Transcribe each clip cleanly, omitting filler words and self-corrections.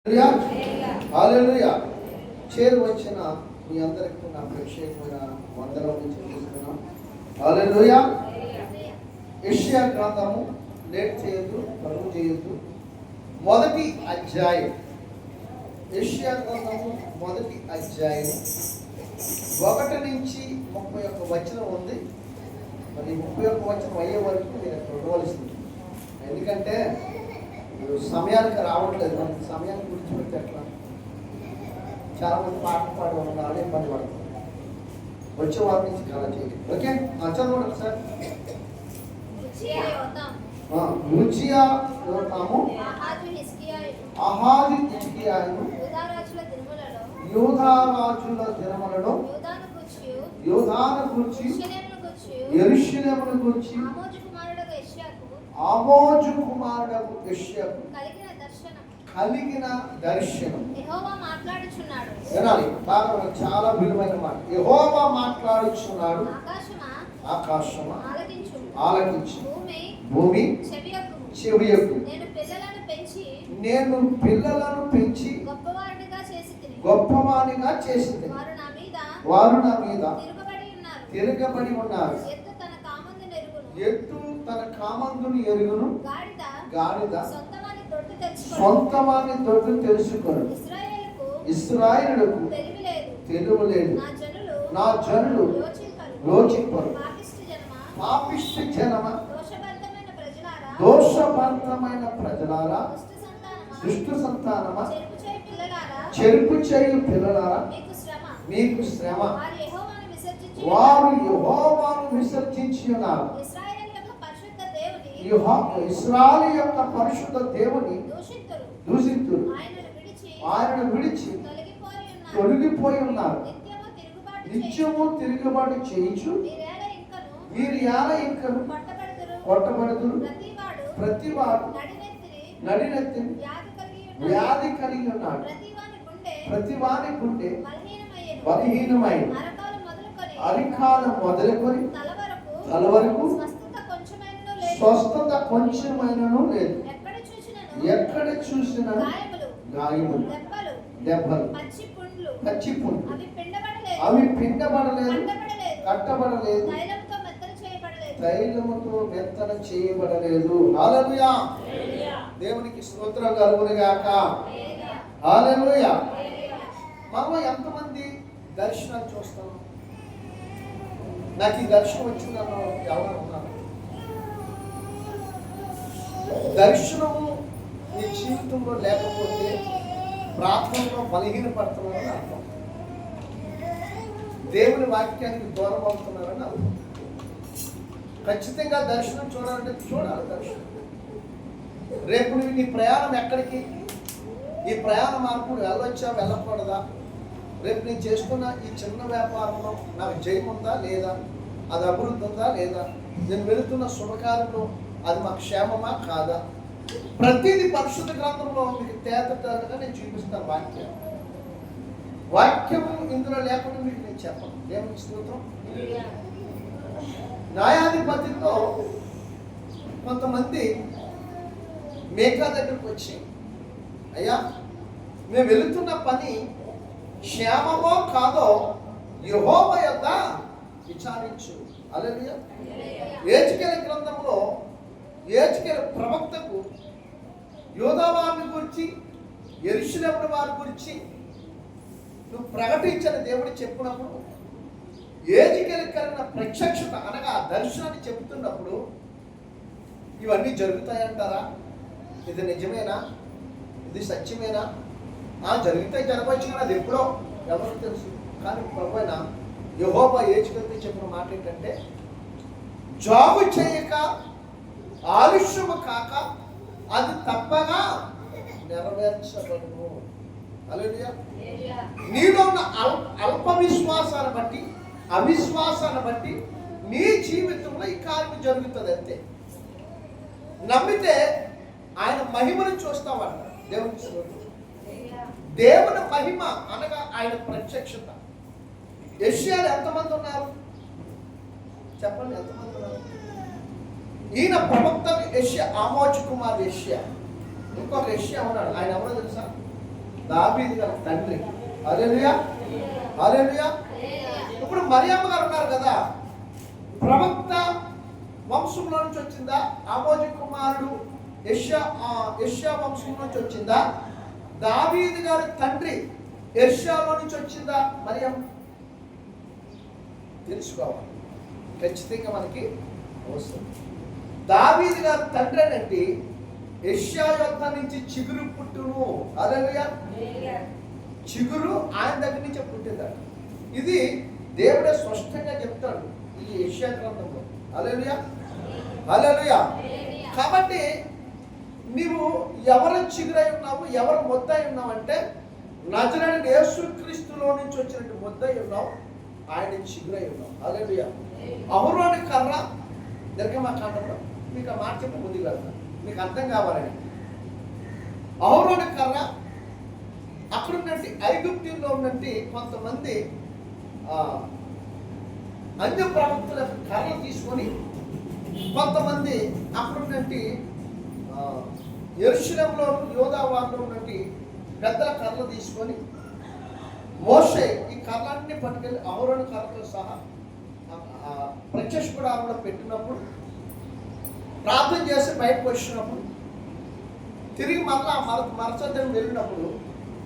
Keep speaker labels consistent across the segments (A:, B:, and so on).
A: హల్లెలూయా. చేరు వచ్చిన మీ అందరికీ నా ప్రత్యేకమైన వందనం చెల్లిస్తున్నాను. హల్లెలూయా. యెషయా గ్రంథము లేట్ చేయొద్దు, పరుగు చేయొద్దు. మొదటి అధ్యాయం, యెషయా గ్రంథము మొదటి అధ్యాయం 1 నుంచి 31 వచనం ఉంది. మరి 31 వచనం అయ్యే వరకు మీరు చూడవలసింది. ఎందుకంటే సమయానికి రావట్లేదు. మనకి సమయాన్ని గుర్తుపెట్టి ఎట్లా చాలా మంది పాటలు పాడి ఉన్నారు, ఇబ్బంది పడుతుంది. వచ్చే వారి నుంచి కళ చేయండి. ఓకే, చదవండి సార్. ఉజ్జియా యోతాము ఆహాజు హిజ్కియాను యూదా రాజుల దినములలో యూదాను గూర్చి యెరూషలేమును గూర్చి ఆమోజు కుమారుడకు యెషయాకు కలిగిన దర్శనం.
B: యెహోవా మాట్లాడుచున్నాడు.
A: వినాలి బాగా, చాలా విలువైన మాట. యెహోవా మాట్లాడుచున్నాడు. ఆకాశమా ఆలకించు, భూమి చెవియొగ్గు. నేను పిల్లలను పెంచి గొప్పవానిగా చేసింది. వారు నా మీద తిరగబడి ఉన్నారు. ఎత్తు తన కామందుని ఎరుగును, గాడిద సొంతమాని దొడ్డు తెలుసుకొను. ఇశ్రాయేలుకు తెలివి లేదు, నా జనులు యోచింపరు. పాపిష్టి జనమ, దోషభరితమైన ప్రజలారా, దుష్ట సంతానమా, చెరుపు చేయు పిల్లలారా, మీకు శ్రమ. వారు యెహోవాను విసర్జించి ఉన్నారు. ఇశ్రాయేలు యొక్క పరిశుద్ధ దేవుని దూషింతురు. ఆయనను విడిచి తొలగిపోయి ఉన్నారు. నిత్యము తిరుగుబాటు చేయించు. వీరు ఎలా ఇంకను కొట్టబడుతురు. ప్రతివాడు నడినెత్తి వ్యాధి కలిగి ఉన్నాడు. ప్రతివాని గుండె బలహీనమైన అరికాలం మొదలుకొని తల వరకు స్వస్థత కొంచెమైనను లేదు. ఎక్కడ చూసిన గాయములు, దెబ్బలు, పచ్చి పుండ్లు, అవి పిండబడలేదు, కట్టబడలేదు, తైలముతో మెత్తన చేయబడలేదు. హల్లెలూయా. దేవునికి స్తోత్రం కలుగును గాక. హల్లెలూయా. మనం ఎంతమంది దర్శనాలు చూస్తాం? నాకు ఈ దర్శనం వచ్చిందన్న ఎవరు ఉన్నారు? దర్శనము మీ జీవితంలో లేకపోతే ప్రార్థనలో బలహీనపడుతున్నారని అర్థం. దేవుని వాక్యానికి దూరం అవుతున్నారని అర్థం. ఖచ్చితంగా దర్శనం చూడాలంటే చూడాలి. దర్శనం రేపు నీ ప్రయాణం ఎక్కడికి? ఈ ప్రయాణ మార్పుడు వెళ్ళొచ్చా వెళ్ళకూడదా? రేపు నేను చేసుకున్న ఈ చిన్న వ్యాపారంలో నాకు జయం ఉందా లేదా? అది అభివృద్ధి ఉందా లేదా? నేను వెళుతున్న శుభకార్యంలో అది మాకు క్షేమమా కాదా? ప్రతిదీ పరిశుద్ధ గ్రంథంలో మీకు తేటగా నేను చూపిస్తాను. వాక్యము ఇందులో లేకుండా మీకు నేను చెప్పను. దేవునికి స్తోత్రం. న్యాయాధిపతితో కొంతమంది మేకా దగ్గరకు వచ్చి, అయ్యా మేము వెళుతున్న పని క్షేమమో కాదో యెహోవా యొద్ద విచారించు. హల్లెలూయా. యెహెజ్కేలు గ్రంథంలో యెహెజ్కేలు ప్రవక్తకు యూదా వారిని గురించి, యెరూషలేము వారి గురించి నువ్వు ప్రకటించిన దేవుడు చెప్పినప్పుడు యెహెజ్కేలు కలిగిన ప్రత్యక్షత అనగా దర్శనాన్ని చెబుతున్నప్పుడు ఇవన్నీ జరుగుతాయంటారా? ఇది నిజమేనా? ఇది సత్యమేనా? జరుగుతాయి, జరగవచ్చు కానీ అది ఎప్పుడో ఎవరికి తెలుసు. కానీ ప్రభువైన యెహోవా యెహెజ్కేలుతో చెప్పిన మాట ఏంటంటే, జాగు చేయక ఆలస్యము కాక అది తప్పగా నెరవేర్చబడును. హల్లెలూయా. నీలో ఉన్న అల్ప విశ్వాసాన్ని బట్టి, అవిశ్వాసాన్ని బట్టి నీ జీవితంలో ఈ కార్యం జరుగుతుంది అంతే. నమ్మితే ఆయన మహిమను చూస్తామంట. దేవుని మహిమ అనగా ఆయన ప్రత్యక్షత. యెషయాలు ఎంతమంది ఉన్నారు చెప్పండి? ఎంతమంది ఉన్నారు? ఈయన ప్రవక్త యెషయా, ఆమోజు కుమార్ యెషయా. ఇంకొక యెషయా ఉన్నాడు. ఆయన ఎవరో తెలుసా? దావీదు గారి తండ్రి. హల్లెలూయా, హల్లెలూయా. ఇప్పుడు మరియమ్మ గారు ఉన్నారు కదా, ప్రవక్త వంశంలో నుంచి వచ్చిందా? ఆమోజు కుమారుడు యెషయా వంశం నుంచి వచ్చిందా? దావీదు గారి తండ్రి యెషయాలో నుంచి వచ్చిందా మరియమ్మ? తెలుసుకోవాలి, ఖచ్చితంగా మనకి అవసరం. దావీదు గారి తండ్రి అంటే యెషయా యొద్ద నుంచి చిగురు పుట్టును. హల్లెలూయా. చిగురు ఆయన దగ్గర నుంచి పుట్టిందట. ఇది దేవుడే స్పష్టంగా చెప్తాడు ఈ యెషయా గ్రంథంలో. హల్లెలూయా, హల్లెలూయా. కాబట్టి నీవు ఎవరు చిగురై ఉన్నావు, ఎవరు మొద్దై ఉన్నావు అంటే నజరేయుడైన యేసుక్రీస్తులో నుంచి వచ్చినట్టు మొద్దై ఉన్నావు, ఆయన చిగురై ఉన్నావు. హల్లెలూయా. అహరోను కర్ర నిర్గమకాండంలో మీకు ఆ మాట చెప్పి ముందుకు వెళ్తాను, మీకు అర్థం కావాలని. అహరోను కర్ర అక్కడ ఉన్నట్టు ఐగుప్తుల్లో ఉన్నట్టు కొంతమంది అన్య ప్రవక్తల కర్ర తీసుకొని, కొంతమంది అక్కడ ఉన్నట్టు యెరూషలేములో యోధా వారిలో ఉన్నట్టు పెద్దల కర్రలు తీసుకొని మోషే ఈ కర్రలన్నీ పట్టుకెళ్ళి అహరోను కర్రతో సహా ప్రత్యక్ష గుడారంలో పెట్టినప్పుడు, ప్రార్థన చేసి బయటకు వచ్చినప్పుడు, తిరిగి మరలా మరచద్దం వెళ్ళినప్పుడు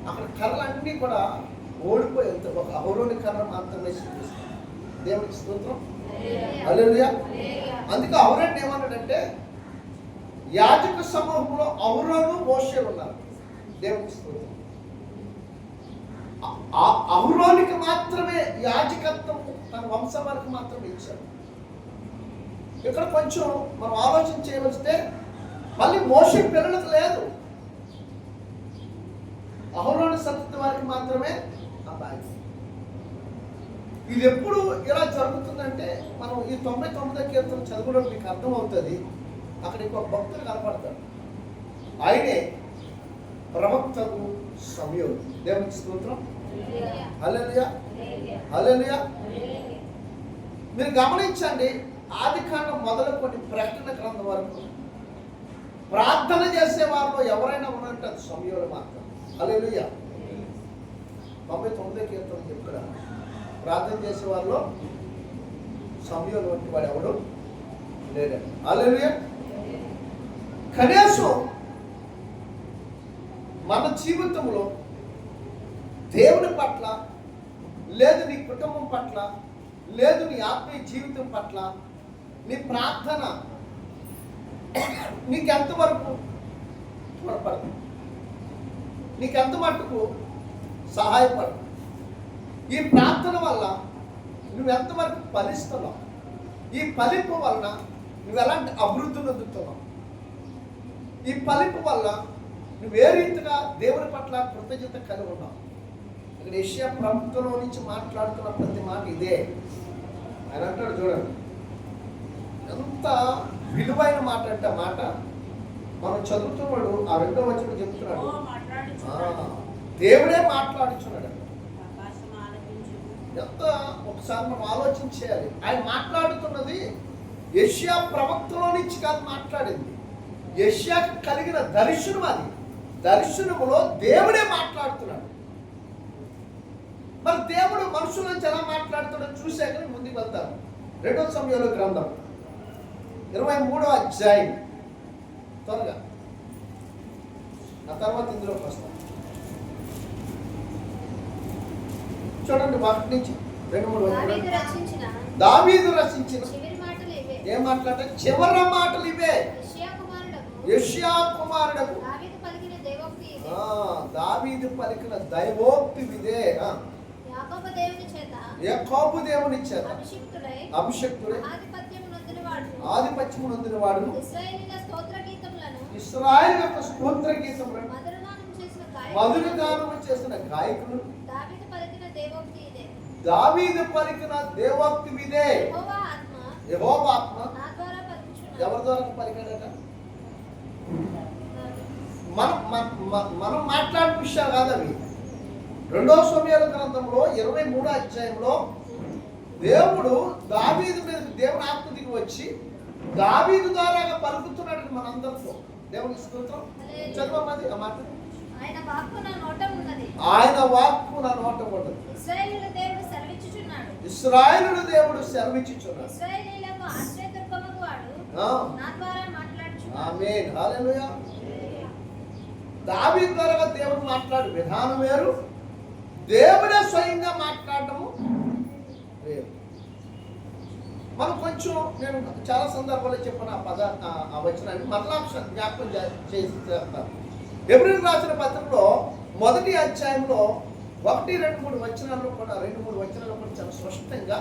A: అక్కడ కర్రలన్నీ కూడా ఓడిపోయి వెళ్తాయి. ఒక అహరోను కర్ర మాత్రమే చూపిస్తాం. దేవునికి స్తోత్రం. హల్లెలూయా. అందుకే అహరోను ఏమన్నాడంటే, యాజక సమూహంలో అహరోను మోషే ఉన్నారు. దేవునికి స్తోత్రం. అహరోనుకి మాత్రమే యాజకత్వం తన వంశం వరకు మాత్రమే ఇచ్చారు. ఇక్కడ కొంచెం మనం ఆలోచన చేయవలస్తే మళ్ళీ మోషే పిల్లలకు లేదు, అహరోను సంతతి వారికి మాత్రమే ఆ బాధ్యత. ఇది ఎప్పుడు ఇలా జరుగుతుందంటే మనం ఈ 99వ కీర్తన చదవడం మీకు అర్థమవుతుంది. అక్కడ ఇంకొక భక్తులు కనపడతాడు, ఆయనే ప్రవక్తకు సమయోగి. దేవునికి స్తోత్రం. హల్లెలూయా, హల్లెలూయా. మీరు గమనించండి, ఆదికాండం మొదలుకొని ప్రకటన గ్రంథం వరకు ప్రార్థన చేసే వారిలో ఎవరైనా ఉన్నట్టు అది సమయంలో మాత్రం. హల్లెలూయా. 99వ కీర్తన చెప్తాడు, ప్రార్థన చేసే వారిలో సమయంలో వంటి వాడు ఎవడు లేడు. హల్లెలూయా. కనీసం మన జీవితంలో దేవుని పట్ల, లేదు నీ కుటుంబం పట్ల, లేదు నీ ఆత్మీయ జీవితం పట్ల నీ ప్రార్థన నీకెంతవరకు తోడ్పడదు, నీకెంత మట్టుకు సహాయపడదు, ఈ ప్రార్థన వల్ల నువ్వెంతవరకు ఫలిస్తున్నావు, ఈ ఫలింపు వలన నువ్వు ఎలాంటి అభివృద్ధిని అందుతున్నావు, ఈ ఫలింపు వల్ల నువ్వు ఏ రీతిగా దేవుని పట్ల కృతజ్ఞత కలిగి ఉన్నావు. ఇక్కడ యెషయా ప్రభుత్వంలో నుంచి మాట్లాడుతున్న ప్రతి మాట ఇదే. ఆయన అంటాడు, చూడండి ఎంత విలువైన మాట అంటే ఆ మాట. మనం చదువుతున్నాడు ఆ 2వ వచనం చెప్తున్నాడు, దేవుడే మాట్లాడుచున్నాడు. ఎంత ఒకసారి మనం ఆలోచన చేయాలి. ఆయన మాట్లాడుతున్నది యెషయా ప్రవక్తలో నుంచి కాదు మాట్లాడింది, యెషయాకు కలిగిన దర్శనం. అది దర్శనములో దేవుడే మాట్లాడుతున్నాడు. మరి దేవుడు మనుషుల నుంచి ఎలా మాట్లాడుతాడో చూశాక ముందుకు వెళ్తాను. 2వ సమూయేలు గ్రంథం 23వ అధ్యాయం త్వరగా, ఆ తర్వాత ఇందులోకి వస్తాం. చూడండి 1 నుంచి 2-3 దావీదు రచించిన ఏం మాట్లాడే చివరి మాటలు ఇవే. యెషయా కుమారుడకు దావీదు పలికిన దైవోక్తి ఇదే. యాకోబు దేవుని చేత అభిషిక్తుడై ఆధిపత్యము నొందిన వాడు ఇశ్రాయేలు యొక్క స్తోత్ర గీతములను మధురగానము చేసిన గాయకులు దావీదు పలికిన దేవోక్తి ఇదే. యెహోవా ఆత్మ ఎవరి ద్వారా పలికాడట? మనం మాట్లాడే విషయాలు కాదు అవి. 2వ సమూయేలు గ్రంథంలో 23వ అధ్యాయంలో దేవుడు దావీదు మీద దేవుని ఆత్మ దిగి వచ్చి దావీదు ద్వారా పలుకుతున్నాడు మనందరితో. దేవునికి స్తోత్రం. చదవమది ఆ మాట.
B: ఆయన వాక్కు నా నోట ఉన్నది,
A: ఆయన వాక్కు నా నోట ఉండదు.
B: ఇశ్రాయేలుల దేవుడు సెలవిచ్చుచున్నాడు.
A: ఇశ్రాయేలుల దేవుడు సెలవిచ్చుచున్నాడు.
B: ఇశ్రాయేలీయులకు ఆశ్రయదుర్గమగు వాడు నా ద్వారా మాట్లాడుచున్నాడు.
A: ఆమేన్. హల్లెలూయా. దావీదు ద్వారా దేవుడు మాట్లాడు విధానం వేరు, దేవుడే స్వయంగా మాట్లాడటము వేరు. మనం కొంచెం నేను చాలా సందర్భాల్లో చెప్పిన ఆ వచనాన్ని మరలా జ్ఞాపకం చేసి చేస్తాను. హెబ్రీయులకు రాసిన పత్రికలో మొదటి అధ్యాయంలో 1, 2, 3 వచనాల్లో కూడా 2, 3 వచనాల్లో కూడా చాలా స్పష్టంగా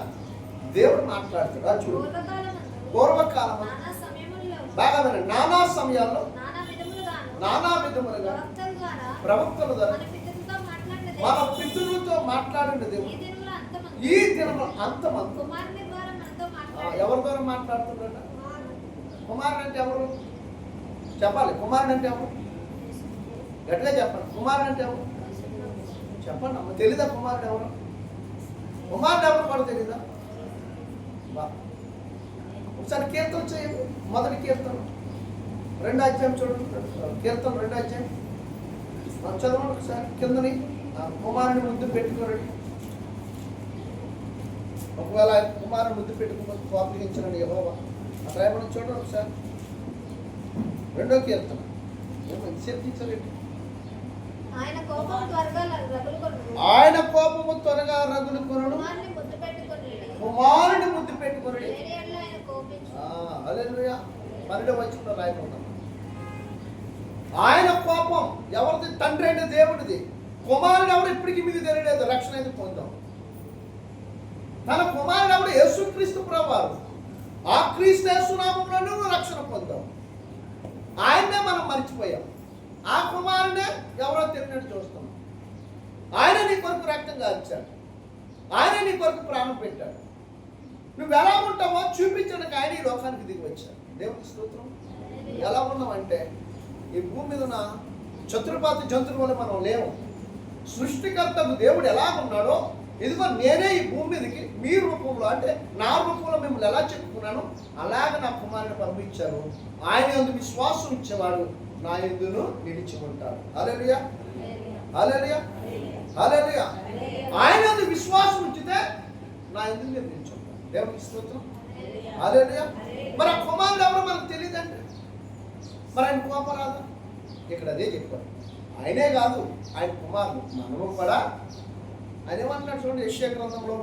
A: దేవుడు మాట్లాడుతాడు. అది చూడు. పూర్వకాలం
B: నానా సమయములలో
A: బాగా వినండి. నానా సమయాల్లో నానా విధములుగా ప్రవక్తల ద్వారా మన పితరులతో మాట్లాడిన దేవుడు ఈ దినము అంతమంది ఎవరి ద్వారా మాట్లాడుతున్నాడు? కుమారుడు అంటే ఎవరు చెప్పాలి. కుమారుడు అంటే ఎవరు? గట్టిగా చెప్పండి. కుమారుడు అంటే ఎవరు చెప్పండి అమ్మ. తెలీదా కుమారుడు ఎవరు? కుమారుడు ఎవరు కూడా తెలీదా? ఒకసారి కీర్తన చేయండి. మొదటి కీర్తన 2వ అధ్యాయం చూడండి. కీర్తన 2వ అధ్యాయం చదవండి ఒకసారి. కిందని కుమారుని ముద్దు పెట్టుకోండి. ఒకవేళ ఆయన కుమారుని ముద్దు పెట్టుకుని కోపగించిన యెహోవా అట్లా ఏమన్నా చూడండి ఒకసారి. 2వ కీర్తన ఏమని చర్చించలేదు. ఆయన కోపము త్వరగా రగులుకొనును, కుమారుని ముద్దు పెట్టుకొనుడి. హల్లెలూయా. 12వ వచనంలో రాయబడింది. ఆయన కోపం ఎవరిది? తండ్రి అయిన దేవుడిది. కుమారుడు ఎవరు ఇప్పటికీ మీకు తెలియలేదు. రక్షణ అయితే పొందాం. తన కుమారుడు ఎవరు? యేసుక్రీస్తు ప్రభువారు. ఆ క్రీస్తు యేసు నామములో రక్షణ పొందాం. ఆయన్నే మనం మర్చిపోయాం. ఆ కుమారుడే ఎవరో తెలియనట్టు చూస్తాం. ఆయన నీ కొరకు రక్తం కాల్చాడు. ఆయన నీ కొరకు ప్రాణం పెట్టాడు. నువ్వు ఎలా ఉంటావో చూపించడానికి ఆయన ఈ లోకానికి దిగి వచ్చాడు. దేవునికి స్తోత్రం. ఎలా ఉన్నామంటే ఈ భూమి మీద ఉన్న చతుర్పాతి జంతువుల వల్ల మనం లేవు. సృష్టికర్తకు దేవుడు ఎలా ఉన్నాడో ఇదిగో నేనే ఈ భూమి మీదకి మీ రూపంలో అంటే నా రూపంలో మిమ్మల్ని ఎలా చెప్పుకున్నాను అలాగ నా కుమారుని పంపించారు. ఆయన యందు విశ్వాసం ఇచ్చేవాడు నా యందును నిలిచి ఉంటాడు. హల్లెలూయా. హల్లెలూయా. హల్లెలూయా. ఆయన యందు విశ్వాసం ఉంచితే నా యందు మీరు నిలిచి ఉంటారు. దేవునికి స్తోత్రం. హల్లెలూయా. మరి ఆ కుమారుడు ఎవరో మనకు తెలియదంటే మరి ఆయన కోపం రాదు. ఇక్కడ అదే చెప్పారు. ఆయనే కాదు ఆయన కుమారుడు మనము కూడా. ఆయన ఏమంటున్నాడు చూడండి యెషయా గ్రంథంలో,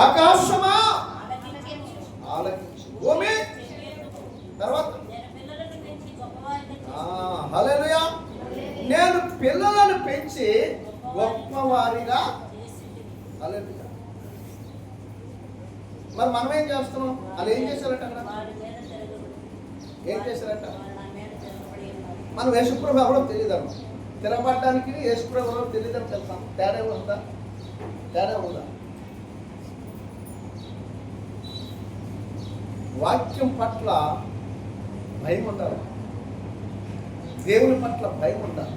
A: ఆకాశమా ఆలకించు, భూమి తర్వాత హల్లెలూయా నేను పిల్లలను పెంచి గొప్పవారిగా. హల్లెలూయా. మరి మనం ఏం చేస్తున్నాం? వాళ్ళు ఏం చేశారట? అక్కడ ఏం చేశారట? మనం యేసుప్రభు ఎవరో తెలియదమ్మా. తిరగబడడానికి యేసుప్రభు ఎవరో తెలియదని చెప్తాం. తేడా ఉందా? తేడా ఉందా? వాక్యం పట్ల భయం ఉండాలి. దేవుని పట్ల భయం ఉండాలి.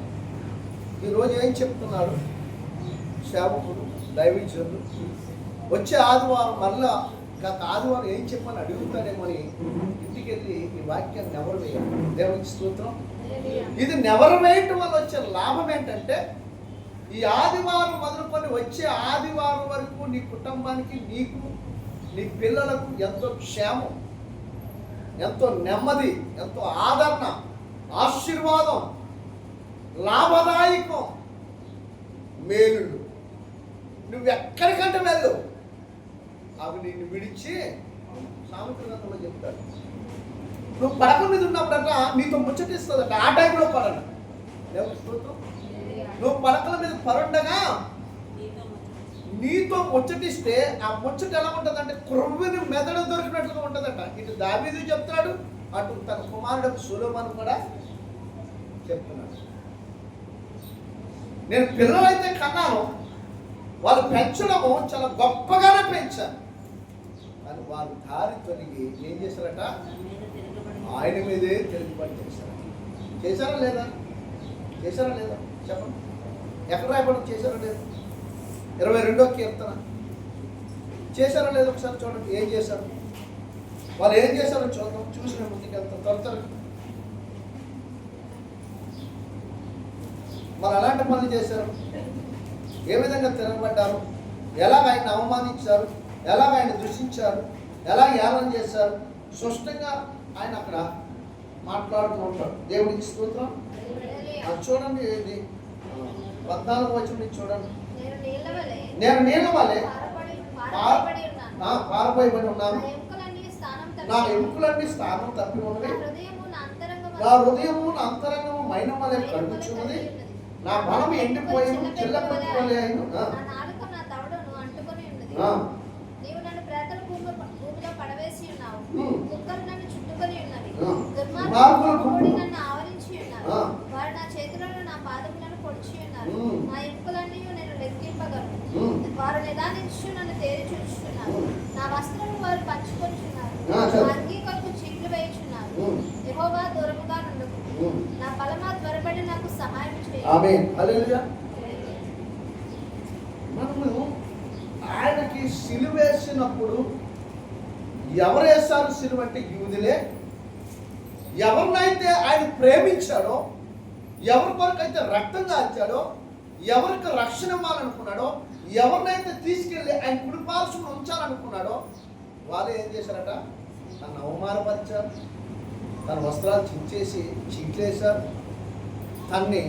A: ఈరోజు ఏం చెప్తున్నాడు సేవకుడు దైవజనులు? వచ్చే ఆదివారం మళ్ళా గత ఆదివారం ఏం చెప్పని అడుగుతాడేమని ఇంటికి వెళ్ళి ఈ వాక్యాన్ని నెవరు వేయాలి. దేవునికి స్తోత్రం. ఇది నెవరు వేయటం వల్ల వచ్చే లాభం ఏంటంటే ఈ ఆదివారం మొదలుకొని వచ్చే ఆదివారం వరకు నీ కుటుంబానికి నీకు నీ పిల్లలకు ఎంతో క్షేమం, ఎంతో నెమ్మది, ఎంతో ఆదరణ, ఆశీర్వాదం, లాభదాయకం, మేలులు. నువ్వు ఎక్కడికంటే వెళ్ళు అవి నిన్ను విడిచి సామెతల గ్రంథంలో చెప్తాడు. నువ్వు పడక మీద ఉన్నప్పుడట నీతో ముచ్చటిస్తుందట. ఆ టైంలో పడను. నువ్వు పడకల మీద పరుండగా నీతో ముచ్చటిస్తే ఆ ముచ్చట ఎలా ఉంటుందంటే క్రొవ్వుని మెదడు దొరికినట్లుగా ఉంటుందట. ఇటు దావీదు చెప్తున్నాడు, అటు తన కుమారుడు సొలొమోను కూడా చెప్తున్నాడు. నేను పిల్లలైతే కన్నాను, వాళ్ళు పెంచడము చాలా గొప్పగానే పెంచాను. కానీ వారు దారి తొలగి ఏం చేశారట? ఆయన మీదే తిరుగుబాటు చేశారు. చేశారా లేదా? చేశారా లేదా? చెప్పండి. ఎక్కడ రాయబడి చేశారా లేదా? 22వ కీర్తన చేశారా లేదా? ఒకసారి చూడండి ఏం చేశారు వాళ్ళు. ఏం చేశారో చూద్దాం. చూసిన ముందుకు వెళ్తాం. త్వర మరి అలాంటి పనులు చేశారు? ఏ విధంగా తిరగబడ్డారు? ఎలాగ ఆయన అవమానించారు? ఎలాగ ఆయన దూషించారు? ఎలా ఏలన చేశారు? స్పష్టంగా ఆయన అక్కడ మాట్లాడుతూ ఉంటాడు. దేవుడికి స్తోత్రం. అది చూడండి, ఇది 14వ వచనం చూడండి. నేను నీళ్ళ వలె పారబోయబడి ఉన్నాను, నా ఎముకలన్నీ స్థానం తప్పి ఉన్నవి, నా హృదయము నా అంతరంగము మైనం వలె కడుగుచున్నది, నా బలం ఎండిపోయి చిల్లపట్టుకోలే అయిను.
B: వారు నా చేతులను నా పాదములను పొడిచి ఉన్నారు. నా ఎముకలన్నీ నేను లెక్కింపగలను. వారు నిదానించు నన్ను తేరి చూచుచున్నారు. నా వస్త్రము వారు పంచుకొచ్చున్నారు. నా అంగీ కొరకు చీట్లు వేయుచున్నారు. యెహోవా దూరముగా నుండుము. నా బలమా త్వరపడి నాకు సహాయం చేయి.
A: ఆమేన్. హల్లెలూయా. మనము ఆయనకి సిలువ వేసినప్పుడు ఎవరు వేస్తారు సిలువ అంటే? యూదులే. ఎవరినైతే ఆయన ప్రేమించాడో, ఎవరి కొరకైతే రక్తం కాల్చాడో, ఎవరికి రక్షణ ఇవ్వాలనుకున్నాడో, ఎవరినైతే తీసుకెళ్ళి ఆయన కుడిపార్శ్వను ఉంచాలనుకున్నాడో వాళ్ళు ఏం చేశారట? తను అవమానపరిచారు, తన వస్త్రాలు చించేసి చీట్లేశారు, తన్ని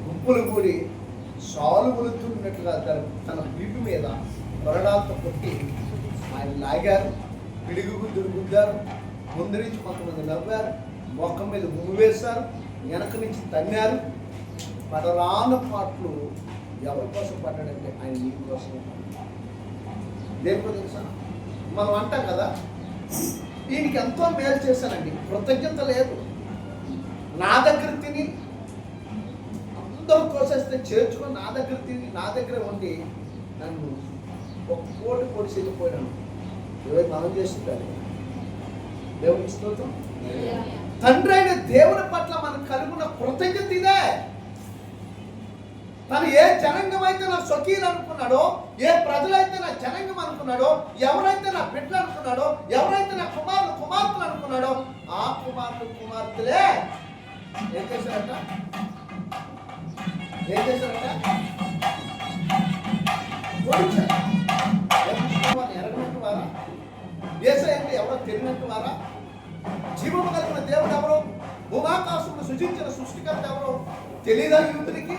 A: గుంపులు కూడి సాలు కొలుతున్నట్లుగా తన వీపు మీద కొరడాలతో కొట్టి ఆయన లాగారు. పిడుగు గుద్దులు గుద్దారు. ముందు నుంచి కొంతమంది నవ్వారు, మొక్కం మీద ముగ్గు వేశారు, వెనక నుంచి తన్నారు. పడరాని పాటలు ఎవరి కోసం పడ్డాడంటే ఆయన నీ కోసం. దేనికో తెలుసా? మనం అంటాం కదా, దీనికి ఎంతో మేలు చేశానండి, కృతజ్ఞత లేదు. నా దగ్గర తిని అందరూ కోసేస్తే చేర్చుకొని నా దగ్గర తిని నా దగ్గర ఉండి నన్ను ఒక కోటి పొడిసి వెళ్ళిపోయాను. ఈరోజు మనం చేస్తుంటారు. దేవుని స్తోత్రం. తండ్రి అయిన దేవుని పట్ల మనం కలుగున్న కృతజ్ఞత ఇదే. తను ఏ జనాంగం అయితే నా స్వకీయులు అనుకున్నాడో, ఏ ప్రజలైతే నా జనాంగం అనుకున్నాడో, ఎవరైతే నా బిడ్డలు అనుకున్నాడో, ఎవరైతే నా కుమార్తెలు అనుకున్నాడో, ఆ కుమార్తెలే ఏం చేశారట? ఎరగనట్టు వారా? యేసయ్యంటే ఎవరో తెలియనట్టు వారా? జీవము కలిగిన దేవుడు ఎవరో, భూమాకాశమును సృజించిన సృష్టికర్త ఎవరో తెలీదా? యూదులకి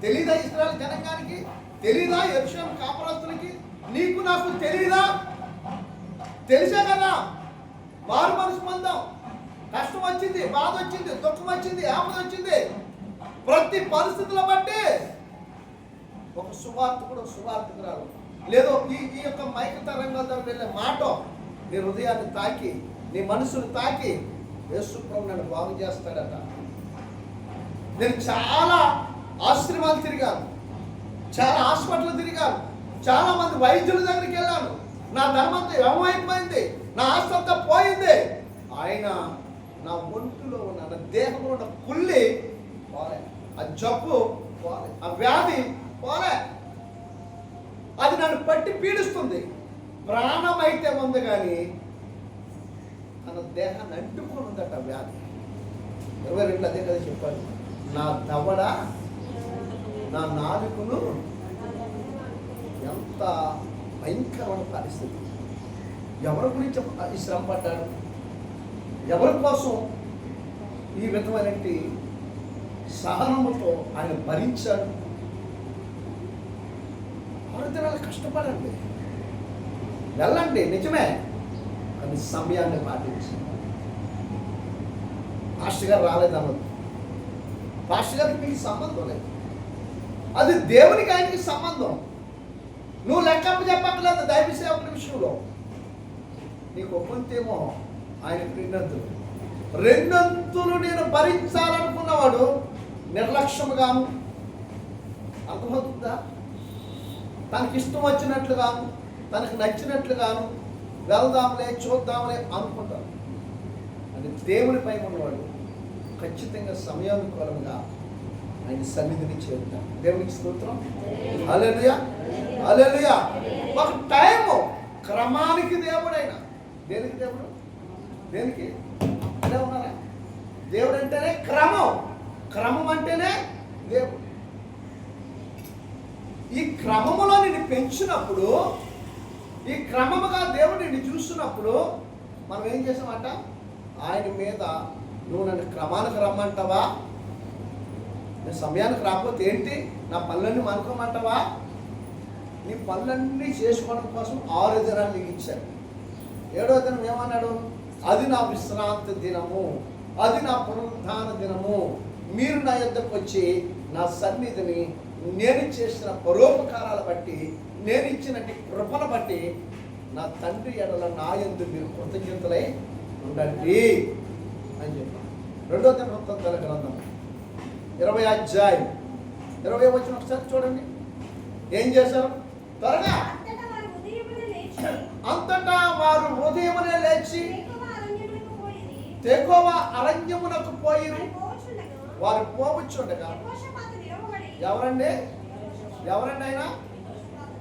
A: తెలీదా? ఇశ్రాయేలు జనాంగానికి తెలీదా? యెరూషలేము కాపురస్తులకి నీకు నాకు తెలీదా? తెలిసే కదా మారు మనసు పొందాం. కష్టం వచ్చింది, బాధ వచ్చింది, దుఃఖం వచ్చింది, ఆపద వచ్చింది. ప్రతి పరిస్థితుల బట్టి ఒక సువార్తకుడు సువార్తకురాలు లేదో ఈ యొక్క మైక తరంగాలతో వెళ్ళే మాట నీ హృదయాన్ని తాకి, నీ మనసును తాకి యేసు ప్రభువు నన్ను బాగు చేస్తాడట. నేను చాలా ఆశ్రమాలు తిరిగాను, చాలా హాస్పిటల్ తిరిగాను, చాలా మంది వైద్యుల దగ్గరికి వెళ్ళాను. నా ధర్మంతా ఏమైపోయింది, నా ఆస్తి అంతా పోయింది. ఆయన నా ఒంటిలో ఉన్న, నా దేహంలో ఉన్న కుళ్ళి పోలే, ఆ జబ్బు పోలే, ఆ వ్యాధి పోలే. అది నన్ను పట్టి పీడిస్తుంది. ప్రాణం అయితే ఉంది కానీ తన దేహాన్ని అంటుకొని ఉందట వ్యాధి. 22 అదే కదా చెప్పాడు. నా దవడ, నా నాలుకను ఎంత భయంకరమైన పరిస్థితి. ఎవరి గురించి ఈ శ్రమ పడ్డాడు? ఎవరి కోసం ఈ విధమైన సహనముతో ఆయన భరించాడు? 6 దినాలు కష్టపడండి, వెళ్ళండి, నిజమే, కానీ సమయాన్ని పాటించి. పాస్టర్ గారు రాలేదన్నది, పాస్టర్ గారికి మీకు సంబంధం లేదు, అది దేవునికి ఆయనకి సంబంధం. నువ్వు లెక్కప్ప చెప్పక్కర్లేదు దైవ సేవకుల విషయంలో. నీకు ఒక్కంతేమో ఆయనకు 2 నేను భరించాలనుకున్నవాడు నిర్లక్ష్యముగాను, అర్థమవుతుందా, తనకి ఇష్టం వచ్చినట్లుగాను, తనకు నచ్చినట్లుగాను వెళ్దాంలే చూద్దాంలే అనుకుంటాడు. అది దేవునిపై ఉన్నవాడు ఖచ్చితంగా సమయానుకూలంగా ఆయన సన్నిధిని చేరుతాడు. దేవునికి స్తోత్రం. హల్లెలూయా, హల్లెలూయా. ఒక టైము క్రమానికి దేవుడైన, దేనికి దేవుడు? దేనికి అదే ఉన్నారా? దేవుడు అంటేనే క్రమం, క్రమం అంటేనే దేవుడు. ఈ క్రమములో నిన్ను పెంచినప్పుడు, ఈ క్రమముగా దేవుడు నిన్ను చూస్తున్నప్పుడు మనం ఏం చేసామంట? ఆయన మీద నువ్వు నన్ను క్రమానికి రమ్మంటావా? నేను సమయానికి రాకపోతే ఏంటి, నా పనులన్నీ మానుకోమంటావా? నీ పనులన్నీ చేసుకోవడం కోసం 6 దినాలు నీకు ఇచ్చాడు. 7వ దినం ఏమన్నాడు? అది నా విశ్రాంతి దినము, అది నా పునరుద్ధాన దినము. మీరు నా యొద్దకు వచ్చి నా సన్నిధిని, నేను చేసిన పరోపకారాల బట్టి, నేను ఇచ్చినట్టు కృపను బట్టి నా తండ్రి ఎడల నా యందు మీరు కృతజ్ఞతలై ఉండండి అని చెప్పాను. 2వ దినవృత్తాంతాల గ్రంథం 20వ అధ్యాయం 20వ వచనం ఒకసారి చూడండి. ఏం చేశారు? త్వరగా. అంతటా వారు ఉదయమునే లేచి తెకోవ అరణ్యమునకు పోయిరి. వారు పోవచ్చుండగా ఎవరండి ఆయన?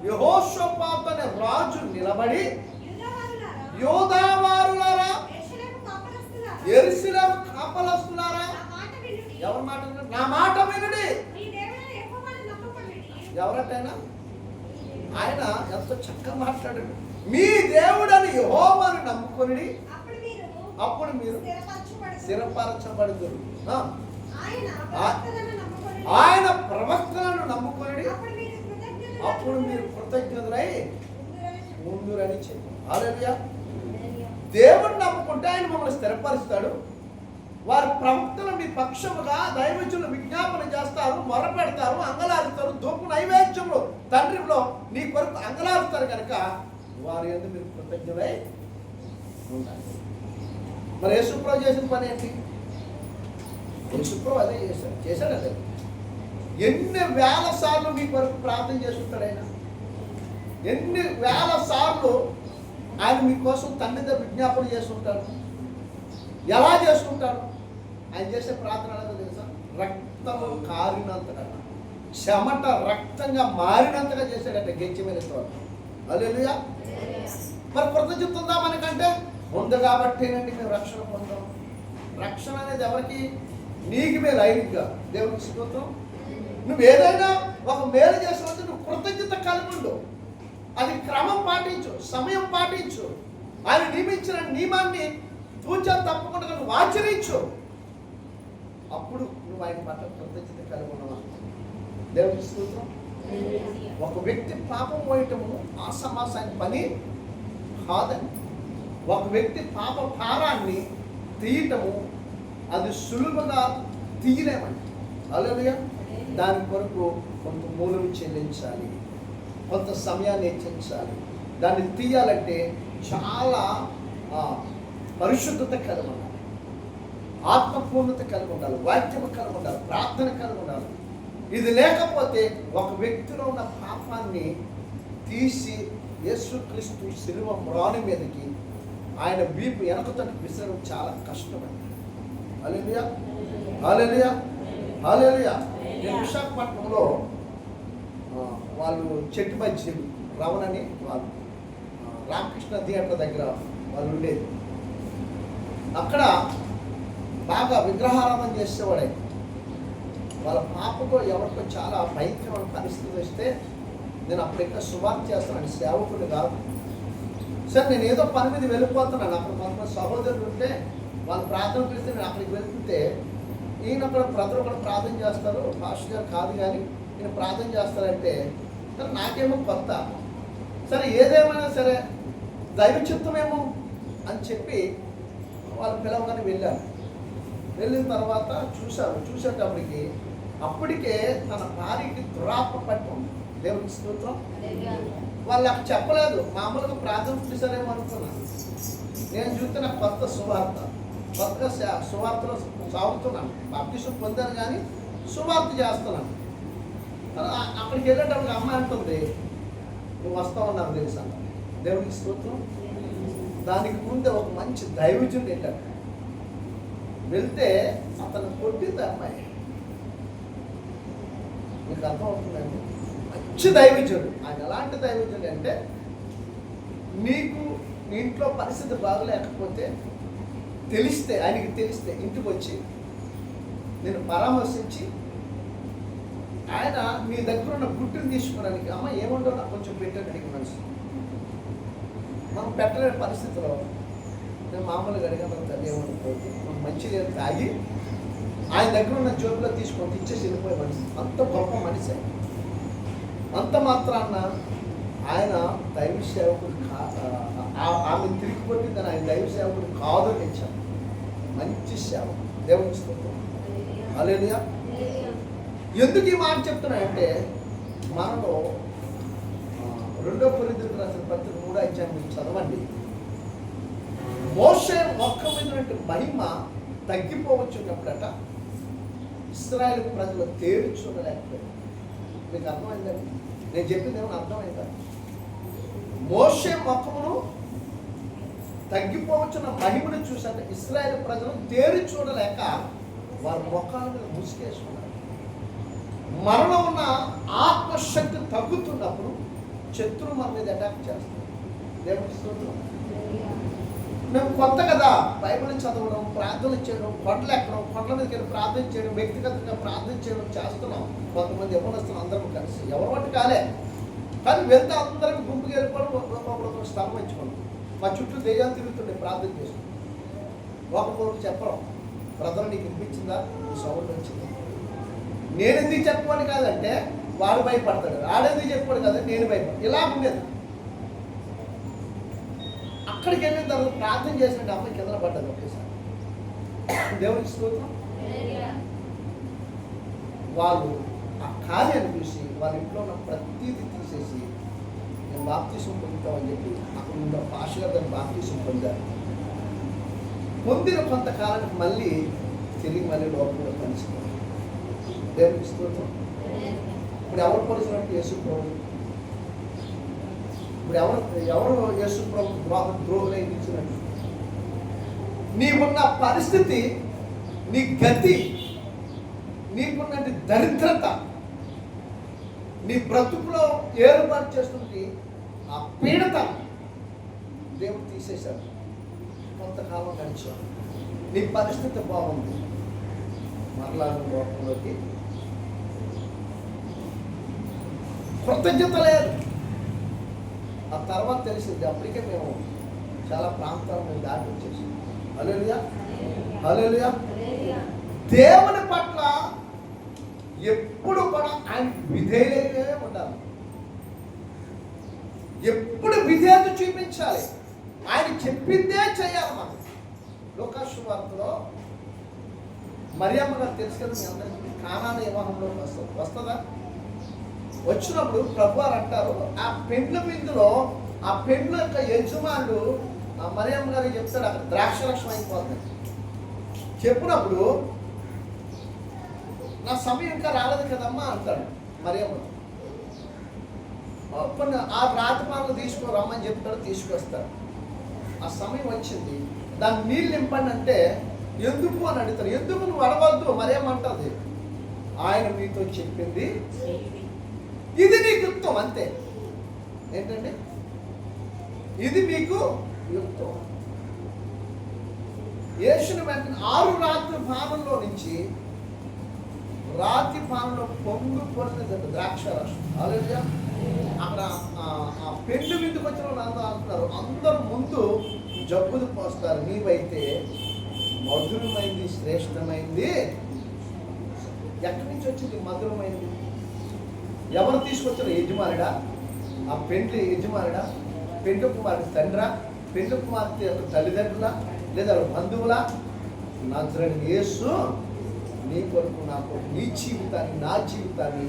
A: యెహోషాపాతు అనే రాజు నిలబడి, యూదావారులారా, యెరూషలేము కాపలస్తులారా, ఎవరి మాట? నా మాట వినుడి. ఎవరంటైనా ఆయన ఎంతో చక్కగా మాట్లాడాడు. మీ దేవుడని యెహోవాను నమ్ముకొని అప్పుడు మీరు స్థిరపరచబడుదురు. ఆయన ప్రవక్తలను నమ్ముకొని అప్పుడు మీరు కృతజ్ఞతలై ముందురని చెప్పారు. హల్లెలూయా. దేవుడిని నమ్ముకుంటే ఆయన మమ్మల్ని స్థిరపరుస్తాడు. వారి ప్రవక్తలు మీ పక్షముగా దైవజనులు విజ్ఞాపన చేస్తారు, మొరపెడతారు, అంగలారుతారు. ధూపు నైవేద్యంలో తండ్రిలో నీ కొరకు అంగలారుతారు కనుక వారి యందు మీరు కృతజ్ఞులై ఉండాలి. మరి యేసుప్రభు చేసిన పని ఏంటి? యేసుప్రభు అదే చేశాడు అదే. ఎన్ని వేల సార్లు మీ కొరకు ప్రార్థన చేస్తుంటాడు ఆయన. ఎన్ని వేల సార్లు ఆయన మీకోసం తండ్రి దగ్గర విజ్ఞాపన చేస్తుంటాడు. ఎలా చేసుకుంటాడు? ఆయన చేసే ప్రార్థన అనేది తెలుసా? రక్తము కారినంతగా, చెమట రక్తంగా మారినంతగా చేశాడట గెచ్చమైన తోట. హల్లెలూయా. మరి కృతజ్ఞత ఉందా మనకంటే? ఉంది కాబట్టేనండి మేము రక్షణ పొందాం. రక్షణ అనేది ఎవరికి? నీకు మేలు. ఐదుగా దేవునికి స్తోత్రం. నువ్వు ఏదైనా ఒక మేలు చేసినట్టు నువ్వు కృతజ్ఞత కలిగి ఉండు. అది క్రమం పాటించు, సమయం పాటించు. ఆయన నియమించిన నియమాన్ని తూచా తప్పకుండా నువ్వు ఆచరించు. అప్పుడు నువ్వు ఆయన పట్ల కృతజ్ఞత కలిగి ఉన్నావా? దేవునికి స్తోత్రం. ఒక వ్యక్తి పాపం పోయటము ఆసమాసాని పని కాదని, ఒక వ్యక్తి పాప భారాన్ని తీయటము అది సులువుగా తీయలేమండి. హల్లెలూయా. దాని కొరకు కొంత మూలం చెల్లించాలి, కొంత సమయాన్ని హెచ్చించాలి. దాన్ని తీయాలంటే చాలా పరిశుద్ధత కలిగి ఉండాలి, ఆత్మపూర్ణత కలిగి ఉండాలి, వాక్యము కలిగి ఉండాలి, ప్రార్థన కలిగి ఉండాలి. ఇది లేకపోతే ఒక వ్యక్తిలో ఉన్న పాపాన్ని తీసి యేసుక్రీస్తు శిలువ మ్రాను మీదకి ఆయన వీపు వెనకతోటి విసరడం చాలా కష్టమండి. హల్లెలూయా, హల్లెలూయా, హల్లెలూయా. నేను విశాఖపట్నంలో వాళ్ళు చెట్టు మధ్య రమణని వాళ్ళు రామకృష్ణ థియేటర్ దగ్గర వాళ్ళు ఉండేది. అక్కడ బాగా విగ్రహారాధన చేసేవాడే. వాళ్ళ పాపతో ఎవరికో చాలా భయంకరమైన పరిస్థితి వస్తే నేను అప్పుడు ఇంకా సువార్త చేస్తున్నాను, సేవకుడు కాదు. సరే నేను ఏదో పని మీద వెళ్ళిపోతున్నాను. అక్కడ కొంతమంది సహోదరులు ఉంటే వాళ్ళు ప్రార్థన చేస్తే నేను అక్కడికి వెళ్తుంటే ఈయన కూడా బ్రదర్ కూడా ప్రార్థన చేస్తారు, పాస్టర్ గారు కాదు కానీ నేను ప్రార్థన చేస్తారంటే సరే నాకేమో కొత్త. సరే ఏదేమైనా సరే దైవ చిత్తమేమో అని చెప్పి వాళ్ళు పిలవగానే వెళ్ళాను. వెళ్ళిన తర్వాత చూసేటప్పటికి అప్పటికే తన భార్యకి దురాత్మ పట్టం. దేవునికి స్తోత్రం. వాళ్ళు నాకు చెప్పలేదు, మామూలుగా ప్రార్థన చేశారేమో అనుకున్నాను. నేను చూస్తే నాకు కొత్త సువార్తలో సాగుతున్నాను. బాప్టిజం పొందాను కానీ సువార్త చేస్తున్నాను. అక్కడికి వెళ్ళేటప్పుడు అమ్మ అంటుంది, నువ్వు వస్తావు నాకు తెలుసా. దేవునికి స్తోత్రం. దానికి ముందే ఒక మంచి దైవజనుడు వెళ్ళాడు. వెళ్తే అతను కొట్టింది అమ్మాయి. మీకు అర్థమవుతుందండి. మంచి దైవజనుడు. ఆయన ఎలాంటి దైవజనుడు అంటే నీకు నీ ఇంట్లో పరిస్థితి బాగలేకపోతే ఆయనకి తెలిస్తే ఇంటికి వచ్చి నేను పరామర్శించి ఆయన మీ దగ్గర ఉన్న గుట్టుని తీసుకోవడానికి అమ్మ ఏముండో నాకు కొంచెం పెట్టండి అడిగి మనసు. మనం పెట్టలేని పరిస్థితిలో నేను మామూలుగా అడిగిన తల్లి ఏమనుకోవద్దు, మనం మంచి నీళ్ళు తాగి ఆయన దగ్గర ఉన్న జోబులో తీసుకొని ఇచ్చేసి వెళ్ళిపోయే మనిషి. అంత గొప్ప మనిషి. అంత మాత్రాన్న ఆయన దైవ సేవకుడు ఆమె తిరిగి కొట్టిందని ఆయన దైవ సేవకుడు కాదు అని ఇచ్చాను. మంచి సేవ దేవుని స్తోత్రం. హల్లెలూయా. ఎందుకు ఈ మాట చెప్తున్నానంటే మనలో 2 కొరింథీయులకు రాసిన పత్రిక 3వ అధ్యాయం చదవండి. మోషే మొక్క మీద మహిమ తగ్గిపోవచ్చున్నప్పుడట ఇశ్రాయేలు ప్రజలు తేరు చూడలేకపోయారు. మీకు అర్థమైందండి? నేను చెప్పింది ఏమైనా అర్థమైందా? మోషే ముఖమును తగ్గిపోవచ్చున్న మహిమను చూసాక ఇశ్రాయేలు ప్రజలు తేరు చూడలేక వారి ముఖాల మీద ముసుకేసుకున్నారు. మనలో ఉన్న ఆత్మశక్తి తగ్గుతున్నప్పుడు శత్రువు మన మీద అటాక్ చేస్తారు. దేవుని స్తోత్రం. మేము కొత్త కదా బైబిల్ చదవడం, ప్రార్థన చేయడం, కొండలు ఎక్కడం, కొండల మీదకి వెళ్ళి ప్రార్థన చేయడం, వ్యక్తిగతంగా ప్రార్థన చేయడం చేస్తున్నాం. కొంతమంది ఎవరు అందరం కలిసి ఎవరు బట్టి కాలే, కానీ వెళ్తే అందరం గుంపుకి వెళ్ళిపోవడం, ఒక స్థలం ఇచ్చుకోండి. మా చుట్టూ దెయ్యాలు తిరుగుతుండే ప్రార్థన చేస్తున్నాం. ఒకరికి చెప్పడం, బ్రదర్ నీకు వినిపించిందా, నీ సౌండ్ వచ్చింది. నేను ఎందుకు చెప్పమని కాదంటే వాడు భయపడతాడు, ఆడేందుకు చెప్పాడు కదంటే నేను భయపడతాను. ఇలా ఉండేది. అక్కడికి వెళ్ళిన తర్వాత ప్రార్థన చేసినట్టు అమ్మాయి కింద పడ్డది ఒకేసారి. దేవునికి స్తోత్రం. వాళ్ళు ఆ కార్యాన్ని చూసి వాళ్ళ ఇంట్లో ఉన్న ప్రతీది తీసేసి నేను బాప్తీసం పొందుతామని చెప్పి అక్కడ ఉన్న పాస్టర్ గారు బాప్తీసం పొందారు. పొందిన కొంతకాలానికి మళ్ళీ తిరిగి మళ్ళీ లోపల కలిసిపోయారు. దేవునికి స్తోత్రం. ఇప్పుడు ఎవరు పరిచినట్టు యేసు ప్రభు, ఇప్పుడు ఎవరు యేసు ప్రభు ద్రోహులై నిలిచినట్టు? నీకున్న పరిస్థితి, నీ గతి, నీకున్న దరిద్రత, నీ బ్రతుకులో ఏర్పాటు చేస్తుంది ఆ పీడత దేవుడు తీసేశాడు. కొంతకాలం గడిచాడు, నీ పరిస్థితి బాగుంది, మరలా లోకంలోకి కృతజ్ఞత లేదు. ఆ తర్వాత తెలిసింది, అప్పటికే మేము చాలా ప్రాంతాలు మేము దాటి వచ్చేసాం. హల్లెలూయా, హల్లెలూయా. దేవుని పట్ల ఎప్పుడు కూడా ఆయన విధేయులే ఉండాలి. ఎప్పుడు విధేయత చూపించాలి. ఆయన చెప్పిందే చేయాలి. మనం లూకా సువార్తలో మరియమ్మ గారు తెలుసు కదా మీ అందరికీ, కానాను వివాహంలో వస్తుందా? వచ్చినప్పుడు ప్రభువారు అంటారు, ఆ పెండ్ల విందులో ఆ పెండ్ల యొక్క యజమానుడు మరియమ్మ గారికి చెప్తాడు, అక్కడ ద్రాక్షరక్షం అయిపోతుంది. చెప్పినప్పుడు నా సమయం ఇంకా రాలేదు కదమ్మా అంటాడు మరియమ్మ. కొన్ని ఆ రాతి పాలు తీసుకోరమ్మని చెప్తాడు, తీసుకొస్తాడు. ఆ సమయం వచ్చింది, దాన్ని నీళ్ళు నింపండి అంటే ఎందుకు అని అడుగుతారు. ఎందుకు నువ్వు అడవద్దు మరేమంటుంది, ఆయన మీతో చెప్పింది ఇది నీకు యుక్తం అంతే. ఏంటండి ఇది మీకు యుక్తం. యేసుని వెంటనే 6 రాత్రి పానంలో నుంచి రాతి పానంలో పొంగు పొందిందండి ద్రాక్షరసం. హల్లెలూయా. అక్కడ ఆ పెండు విందుకు వచ్చిన వాళ్ళు అందరూ అంటున్నారు, అందరూ ముందు జబ్బులు పోస్తారు, నీవైతే మధురమైంది, శ్రేష్టమైంది. ఎక్కడి నుంచి వచ్చింది మధురమైంది? ఎవరు తీసుకొచ్చారు? యజమానుడా? ఆ పెండ్లి యజమానుడా? పెండు కుమారుడి తండ్రా? పెండు కుమార్తె యొక్క తల్లిదండ్రులా? లేదా బంధువులా? నజరేయుడైన యేసు నీ కొరకు నా కొరకు నీ జీవితాన్ని, నా జీవితాన్ని,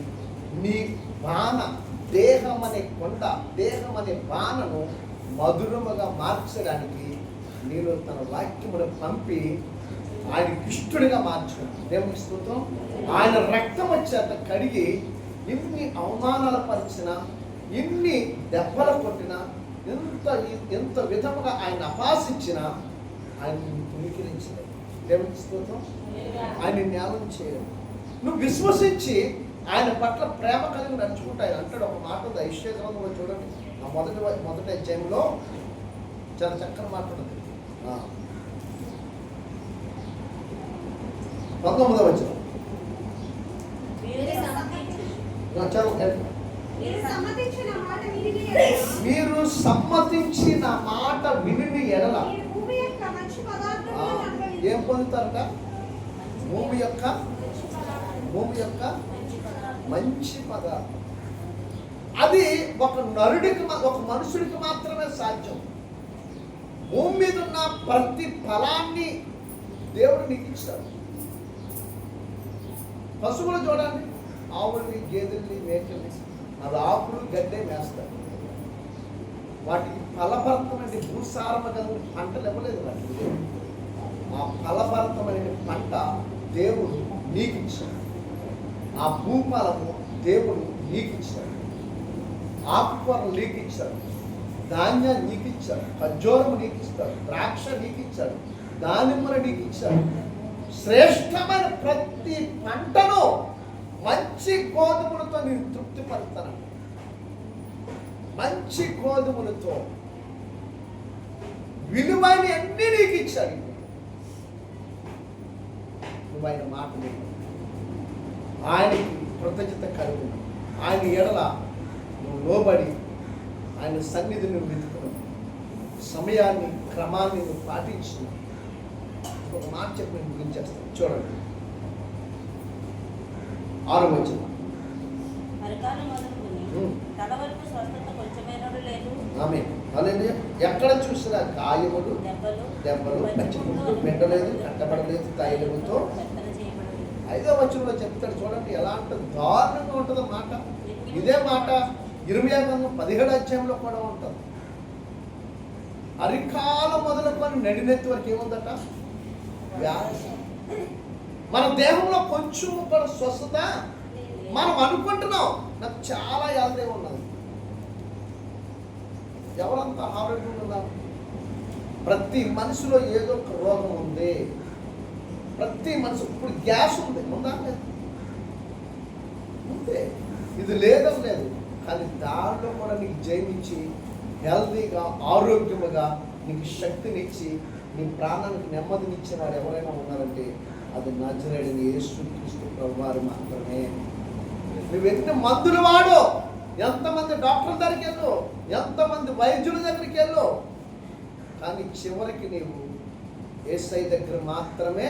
A: నీ బాణ దేహం అనే కొండ, దేహం అనే బాణను మధురముగా మార్చడానికి నేను తన వాక్యమును పంపి ఆయన ఇష్టడుగా మార్చుకున్నాను. దేవునికి స్తోత్రం. ఆయన రక్తం వచ్చేట కడిగి ఎన్ని అవమానాలు పరిచినా, ఎన్ని దెబ్బలు కొట్టినా, ఎంత విధముగా ఆయన అపాసించినా ఆయన తుణికిరించలేదు. దేవునికి స్తోత్రం. ఆయన న్యాయం చేయలేదు. నువ్వు విశ్వసించి ఆయన పట్ల ప్రేమ కలిగి నడుచుకుంటా. ఆయన అంటాడు ఒక మాట ఉంది యెషయా గ్రంథంలో చూడండి, ఆ మొదటి అధ్యాయంలో చాలా చక్కని మాట ఉంటుంది. 19వ వచనం. చదవండి.
B: మీరు సమ్మతించిన మాట విని
A: మీరు సమ్మతించిన మాట విని ఎడల
B: మీరు భూమి యొక్క మంచి పదార్థములను అనుభవించుదురు.
A: ఏం పొందుతారట? భూమి యొక్క మంచి పదార్థం. అది ఒక నరుడికి ఒక మనుషుడికి మాత్రమే సాధ్యం. భూమి మీద ఉన్న ప్రతి ఫలాన్ని దేవుడు నీకు ఇస్తాడు. పశువులు చూడండి, ఆవుల్ని, గేదెల్ని, మేకల్ని, అది ఆకులు గడ్డే వేస్తాడు. వాటికి ఫలభరితమైన భూసారమైన పంటలు ఇవ్వలేదు వాటికి. ఆ ఫలభరితమైన పంట దేవుడు నీకు ఇచ్చాడు. ఆ భూఫలము దేవుడు నీకు ఇచ్చాడు. ఆకుకూరలు నీకు ఇచ్చాడు. ధాన్యాన్ని నీకు ఇచ్చాడు. ఖర్జూరము నీకు ఇస్తాడు. ద్రాక్ష నీకు ఇచ్చాడు. దానిమ్మలు నీకు ఇచ్చాడు. శ్రేష్టమైన ప్రతి పంటను మంచి గోధుమలతో నేను తృప్తిపరుస్తాను. మంచి గోధుమలతో విలువైన అన్ని నీకు ఇచ్చాడు. నువ్వు ఆయన మాట విను. ఆయనకి కృతజ్ఞత కలుగు. ఆయన ఎడల నువ్వు లోబడి ఆయన సన్నిధిని నువ్వు వెతుకున్నావు. సమయాన్ని, క్రమాన్ని నువ్వు పాటించు. ఒక మాట చెప్పి నేను ముగించేస్తాను. చూడండి 6వ వచనం. ఆమేన్. హల్లెలూయా. ఎక్కడ చూసినా గాయములు, దెబ్బలు, పచ్చిపుండు, మెండలేదు, కట్టబడలేదు, తైలముతో. 5వ వచనంలో చెప్తాడు చూడండి ఎలా ఉంటుంది, దారుణంగా ఉంటుందో మాట. ఇదే మాట 17 అధ్యాయంలో కూడా ఉంటుంది. అరికాలం మొదలుకొని నడినెత్తి వరకు ఏముందట? వ్యాధి. మన దేహంలో కొంచెం కూడా స్వస్థత మనం అనుకుంటున్నాం. నాకు చాలా యాదనే ఉన్నది. ఎవరంతా ఆరోగ్యంగా ఉన్నారు? ప్రతి మనిషిలో ఏదో ఒక రోగం ఉంది. ప్రతి మనిషి ఇప్పుడు గ్యాస్ ఉంది, ఉందా? ఉందే. ఇది లేదని లేదు, కానీ దానిలో కూడా నీకు జయమిచ్చి హెల్తీగా, ఆరోగ్యముగా నీకు శక్తినిచ్చి నీ ప్రాణానికి నెమ్మదినిచ్చిన వారు ఎవరైనా ఉన్నారంటే అది నజరేయుడైన యేసుక్రీస్తు ప్రభువారు మాత్రమే. నువ్వు ఎన్ని మందులు వాడు, ఎంతమంది డాక్టర్ల దగ్గరికి వెళ్ళు, ఎంతమంది వైద్యుల దగ్గరికి వెళ్ళు, కానీ చివరికి నీవు యేసయ్య దగ్గర మాత్రమే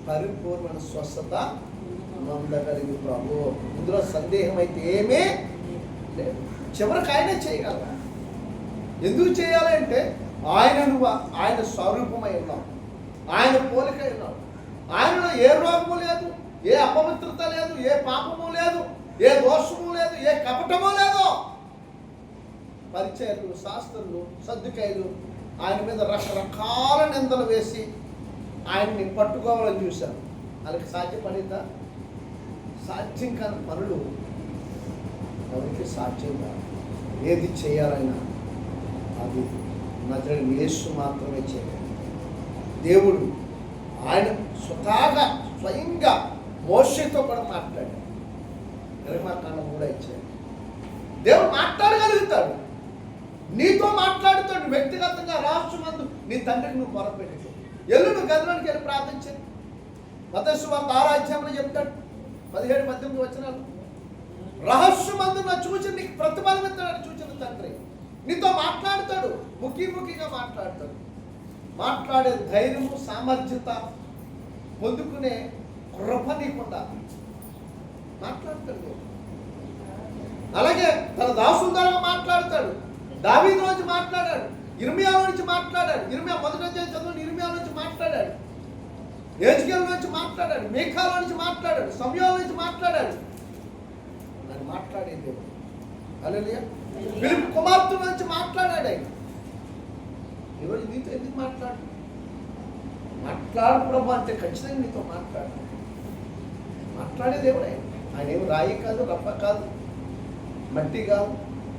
A: పరిపూర్ణ స్వస్థత పొందగలిగి ప్రభు. ఇందులో సందేహం అయితే ఏమీ లేదు. చివరికి ఆయనే చేయగలరా? ఎందుకు చేయాలి అంటే ఆయన స్వరూపమై ఉన్నావు, ఆయన పోలిక ఉన్నావు. ఆయనలో ఏ రోగము లేదు, ఏ అపవిత్రత లేదు, ఏ పాపము లేదు, ఏ దోషము లేదు, ఏ కపటము లేదు. పరిచయులు, శాస్త్రులు, సద్దుకాయలు ఆయన మీద రకరకాల నిందలు వేసి ఆయన్ని పట్టుకోవాలని చూశారు. వాళ్ళకి సాధ్యపడిందా? సాధ్యం కాని పనులు ఎవరికి సాధ్యం కాదు. ఏది చేయాలైనా అది నజరేయుడైన యేసు మాత్రమే చేయాలి. దేవుడు ఆయన స్వయంగా మోషేతో కూడా మాట్లాడాడు. నిర్మాకాండం కూడా ఇచ్చాడు. దేవుడు మాట్లాడగలుగుతాడు, నీతో మాట్లాడుతాడు. వ్యక్తిగతంగా రహస్యమందు నీ తండ్రికి నువ్వు మొరపెట్టు. నువ్వు గదిలోనికి వెళ్ళి ప్రార్థించు. మత్తయి సువార్త 6వ అధ్యాయంలో చెప్తాడు 17-18 వచనాలు. రహస్యమందు నా చూచి నీకు ప్రతిఫలం ఇస్తాడు. చూచిన తండ్రి నీతో మాట్లాడతాడు, ముఖీముఖిగా మాట్లాడతాడు. మాట్లాడే ధైర్యము, సామర్థ్యత పొందుకునే కృప నీకుండా మాట్లాడతాడు. అలాగే తన దాసుల ద్వారా మాట్లాడతాడు. దావీదు నుంచి మాట్లాడాడు, ఇర్మియా నుంచి మాట్లాడాడు. ఇర్మియా 1వ అధ్యాయం చదువు. ఇర్మియా నుంచి మాట్లాడాడు, యెజ్కేలు నుంచి మాట్లాడాడు, మీకాలో నుంచి మాట్లాడాడు, సమూయేలు నుంచి మాట్లాడాడు. నన్ను మాట్లాడే దేవుడు. హల్లెలూయా. ఫిలిప్పు కుమార్తె నుంచి మాట్లాడాడు. ఆయన ఈరోజు నీతో ఎందుకు మాట్లాడు ప్రభు అంటే ఖచ్చితంగా నీతో మాట్లాడే దేవుడు. ఆయన ఏమి రాయి కాదు, రప్ప కాదు, మట్టి కాదు,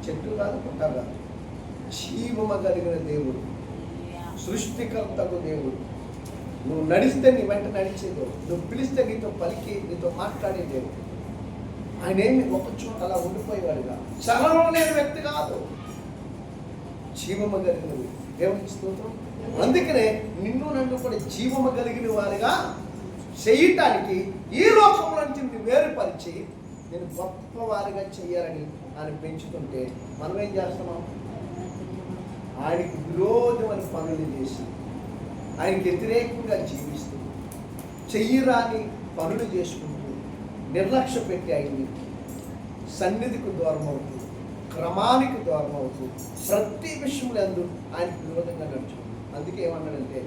A: చెట్టు కాదు, పుట్ట కాదు. జీవము కలిగిన దేవుడు, సృష్టికర్తకు దేవుడు. నువ్వు నడిస్తే నీ వెంట నడిచే దేవుడు, నువ్వు పిలిస్తే నీతో పలికి నీతో మాట్లాడే దేవుడు. ఆయన ఏమి ఒక చోట అలా ఉండిపోయేవాడుగా చలనం లేని వ్యక్తి కాదు, జీవము కలిగినవి. దేవునికి స్తోత్రం. అందుకనే నిన్ను నన్ను కూడా జీవము కలిగిన వారిగా చేయటానికి ఈ లోకంలో నుంచి వేరుపరిచి నేను గొప్పవారిగా చెయ్యాలని ఆయన పెంచుతుంటే మనం ఏం చేస్తున్నాం? ఆయనకి విరోధమైన పనులు చేసి ఆయనకి వ్యతిరేకంగా జీవిస్తూ చెయ్యరాని పనులు చేసుకుంటూ నిర్లక్ష్య పెట్టి ఆయన్ని సన్నిధికి దూరం అవుతూ క్రమానికి దూరం అవుతూ ప్రతి విషయంలో అందు ఆయనకు విరోధంగా నడుచుకుంది. అందుకే ఏమన్నాడంటే,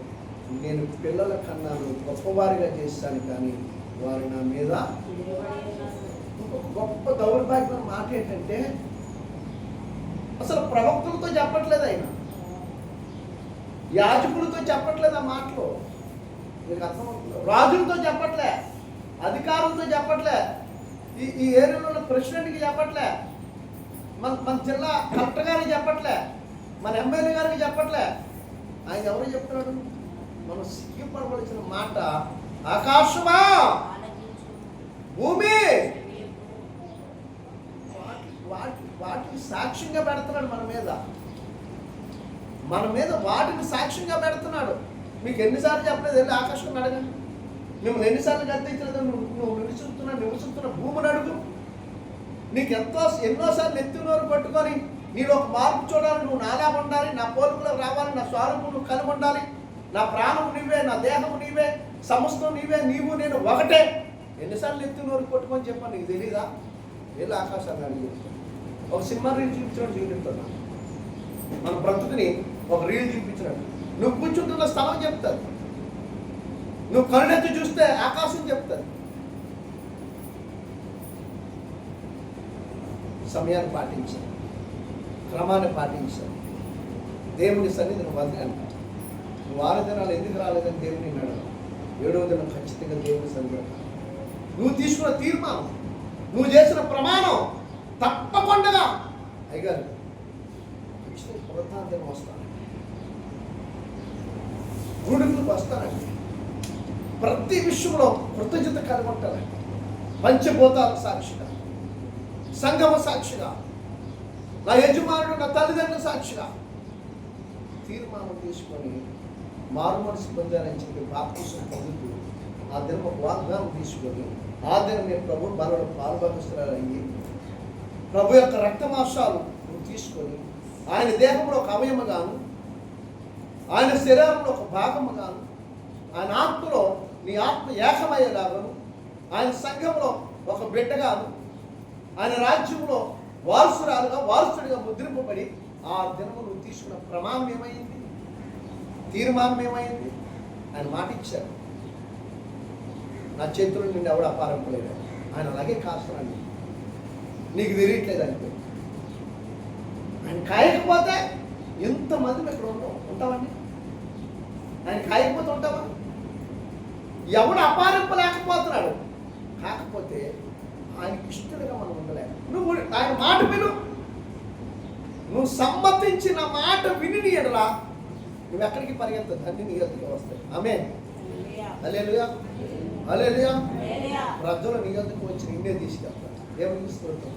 A: నేను పిల్లల కన్నాను గొప్పవారిగా చేస్తాను, కానీ వారు నా మీద గొప్ప దౌర్భాగ్యమైన మాట ఏంటంటే, అసలు ప్రవక్తులతో చెప్పట్లేదు ఆయన, యాజకులతో చెప్పట్లేదు ఆ మాటలు. మీకు అర్థమవుతుంది? రాజులతో చెప్పట్లే, అధికారులతో చెప్పట్లే, ఈ ఏరియాలో ఉన్న ప్రెసిడెంట్కి చెప్పట్లే, మన జిల్లా కలెక్టర్ గారికి చెప్పట్లే, మన ఎమ్మెల్యే గారికి చెప్పట్లే. ఆయన ఎవరు చెప్తున్నాడు? మనం సిగ్గుపడవలసిన మాట, ఆకాశమా భూమి వాటిని సాక్ష్యంగా పెడుతున్నాడు మన మీద వాటిని సాక్ష్యంగా పెడుతున్నాడు. మీకు ఎన్నిసార్లు చెప్పలేదు? వెళ్ళి ఆకాశం అడగండి. మిమ్మల్ని ఎన్నిసార్లు గద్దించలేదు? నువ్వు నివసిస్తున్న భూమిని అడుగు. నీకు ఎన్నోసార్లు ఎత్తునోరు పట్టుకొని నేను ఒక మార్పు చూడాలి, నువ్వు నాలా ఉండాలి, నా పోలికలో రావాలి, నా స్వరూపం నువ్వు కలిగి ఉండాలి, నా ప్రాణం నీవే, నా దేహం నీవే, సమస్తం నీవే, నీవు నేను ఒకటే. ఎన్నిసార్లు ఎత్తునోరు పట్టుకొని చెప్పాను, నీకు తెలీదా? వెళ్ళి ఆకాశాన్ని అడిగి. ఒక సినిమా రీల్ చూపించినట్టు చూపిస్తున్నా, మన బ్రతుకుని ఒక రీల్ చూపించినట్టు. నువ్వు కూర్చుంటున్న స్థలం చెప్తారు, నువ్వు కరుణెత్తి చూస్తే ఆకాశం చెప్తారు. సమయాన్ని పాటించాలి, క్రమాన్ని పాటించాలి. దేవుని సన్నిధిని వదిలి. నువ్వు 6 దినాలు ఎందుకు రాలేదని దేవుని అన్నాడు. 7వ దినం ఖచ్చితంగా దేవుని సన్నిధి. నువ్వు తీసుకున్న తీర్మానం, నువ్వు చేసిన ప్రమాణం తప్పకుండా అయ్యగారు ఖచ్చితంగా పునరుత్థానం వస్తాను, గుడికి వస్తానండి. ప్రతి విషయంలో కృతజ్ఞత కలిగి ఉంటానండి. పంచభూతాల సాక్షిగా, సంగమ సాక్షిగా, నా యజమానుడు, నా తల్లిదండ్రుల సాక్షిగా తీర్మానం తీసుకొని మారు మనసు పొందాలని చెప్పి బాప్తిసం పొందుతూ ఆ దినం ఒక వాగ్దానం తీసుకొని ఆ దినం నేను ప్రభు బలలో పాల్గొనిస్తున్నారయ్యి ప్రభు యొక్క రక్తమాంసాలు నువ్వు తీసుకొని ఆయన దేహంలో ఒక అవయముగాను, ఆయన శరీరంలో ఒక భాగముగాను, ఆయన ఆత్మలో నీ ఆత్మ ఏకమయ్యేలాగాను, ఆయన సంఘంలో ఒక బిడ్డగాను, ఆయన రాజ్యంలో వారసుడిగా ముద్రింపబడి ఆ దినము నువ్వు తీసుకున్న ప్రమాణం ఏమైంది, తీర్మానం ఏమైంది? ఆయన మాట ఇచ్చారు, నా చేతుల నుండి ఎవడు అపారంపలేదు. ఆయన అలాగే కాస్తున్నాడు, నీకు తెలియట్లేదు అంటే. ఆయన కాయకపోతే ఎంతమంది ఇక్కడ ఉంటామండి? ఆయన కాయకపోతే ఉంటావా? ఎవడు అపారింపలేకపోతున్నాడు. కాకపోతే ఆయనకి ఇష్టలుగా మనం ఉండలేము. నువ్వు ఆయన మాట విను, నువ్వు సమ్మతించిన మాట విని నీ ఎడలా నువ్వు ఎక్కడికి పరిగెత్తదు, అన్ని నీ ఎదురుగా వస్తాయి. ఆమేన్. హల్లెలూయా, హల్లెలూయా. ప్రజలు నీ ఎదురుకు వచ్చి నిన్నే తీసుకెళ్తారు. దేవునికి స్తోత్రం.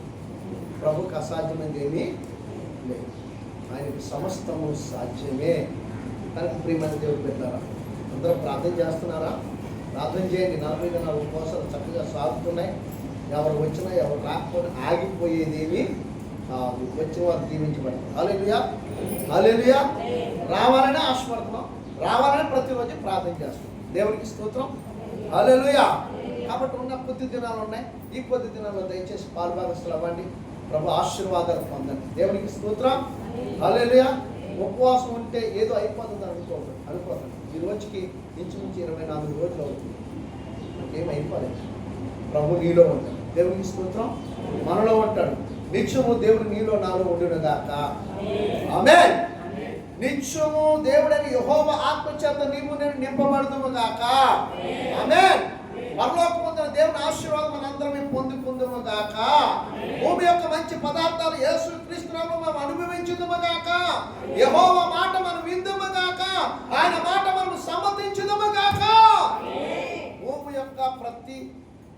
A: ప్రభుకి అసాధ్యమైనది ఏమీ లేదు, ఆయనకు సమస్తము సాధ్యమే. కనుక ప్రియమైన దేవుడు పెట్టారా, అందరూ ప్రార్థన చేస్తున్నారా? ప్రార్థన చేయండి. 40 దినాల ఉపవాసాలు చక్కగా సాగుతున్నాయి. ఎవరు వచ్చినా ఎవరు రాకపోయినా ఆగిపోయేదేమీ కాదు. వచ్చిన వారు దీవించబడతారు. హల్లెలూయా, హల్లెలూయా. రావాలనే ఆశపడుతున్నాం, రావాలని ప్రతిరోజు ప్రార్థన చేస్తాం. దేవునికి స్తోత్రం. హల్లెలూయా. కాబట్టి ఉన్న కొద్ది దినాలు ఉన్నాయి, ఈ కొద్ది దినాల్లో దయచేసి పాలుభాగస్తులు అవ్వండి, ప్రభు ఆశీర్వాదాలు పొందండి. దేవునికి స్తోత్రం. హల్లెలూయా. ఉపవాసం ఉంటే ఏదో అయిపోతుంది అనుకోకండి. ఈ రోజుకి ఇంచుమించు 24 రోజులు అవుతుంది, ఏమైపోలేదు. ప్రభు నీలో ఉంటాడు. దేవునికి స్తోత్రం. మనలో ఉంటాడు. నిత్యము దేవుడు నీలో నాలో ఉండును గాక. ఆమేన్. నిత్యము దేవుడని యెహోవా ఆత్మ చేత నీవు నేను నింపబడుదుము గాక. ఆమేన్. పరలోకమందున దేవుని ఆశీర్వాదం మనందరం పొందుకుందుము గాక. భూమి యొక్క మంచి పదార్థాలు యేసు క్రీస్తు నామమున మనం అనుభవించుదుము గాక. యెహోవా మాట మనం విందుము గాక. ఆయన మాట మనం సమ్మతించుదుము గాక. భూమి యొక్క ప్రతి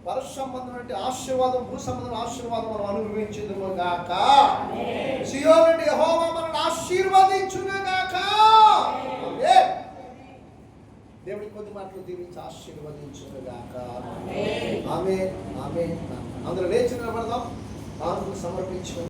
A: పరశ సంబంధమైన ఆశీర్వాదం, భూ సంబంధమైన ఆశీర్వాదం మనం అనుభవించుదుము గాక. సియోను నుండి యెహోవా మనల్ని ఆశీర్వదించును గాక. ఆమేన్. దేవుడి కొద్ది మాటలు దీవించి ఆశీర్వదించును గాక. ఆమేన్, ఆమేన్, అందరూ లేచి నిలబడదాం, కానుకలు సమర్పించుకుందాం.